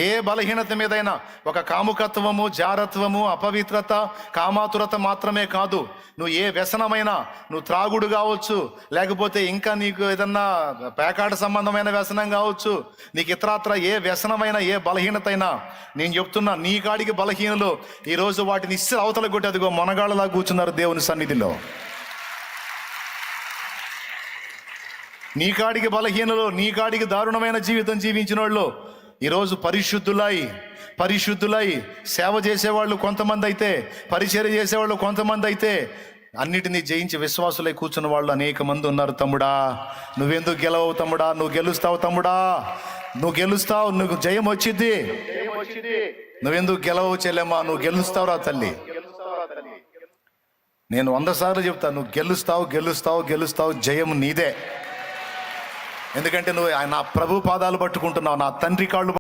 ఏ బలహీనత మీదైనా ఒక కాముకత్వము, జారత్వము, అపవిత్రత, కామాతురత మాత్రమే కాదు. నువ్వు ఏ వ్యసనమైనా, నువ్వు త్రాగుడు కావచ్చు, లేకపోతే ఇంకా నీకు ఏదన్నా పేకాట సంబంధమైన వ్యసనం కావచ్చు, నీకు ఇతరత్ర ఏ వ్యసనమైనా, ఏ బలహీనత అయినా, నేను చెప్తున్నా, నీ కాడికి బలహీనలు ఈరోజు వాటిని ఇస్తే అవతల కొట్టి అదిగో మొనగాళ్ళలా కూర్చున్నారు దేవుని సన్నిధిలో. నీ కాడికి బలహీనలు, నీ కాడికి దారుణమైన జీవితం జీవించిన వాళ్ళు ఈరోజు పరిశుద్ధులై సేవ చేసేవాళ్ళు కొంతమంది అయితే, పరిచర్య చేసేవాళ్ళు కొంతమంది అయితే, అన్నిటినీ జయించి విశ్వాసులై కూర్చున్న వాళ్ళు అనేక మంది ఉన్నారు. తమ్ముడా, నువ్వెందుకు గెలవవు తమ్ముడా? నువ్వు గెలుస్తావు తమ్ముడా, నువ్వు గెలుస్తావు, నువ్వు జయం వచ్చింది. నువ్వెందుకు గెలవవు చెల్లెమ్మా? నువ్వు గెలుస్తావురా తల్లి. నేను 100 సార్లు చెప్తాను, నువ్వు గెలుస్తావు, జయం నీదే. ఎందుకంటే నువ్వు నా ప్రభు పాదాలు పట్టుకుంటున్నావు, నా తండ్రి కాళ్ళు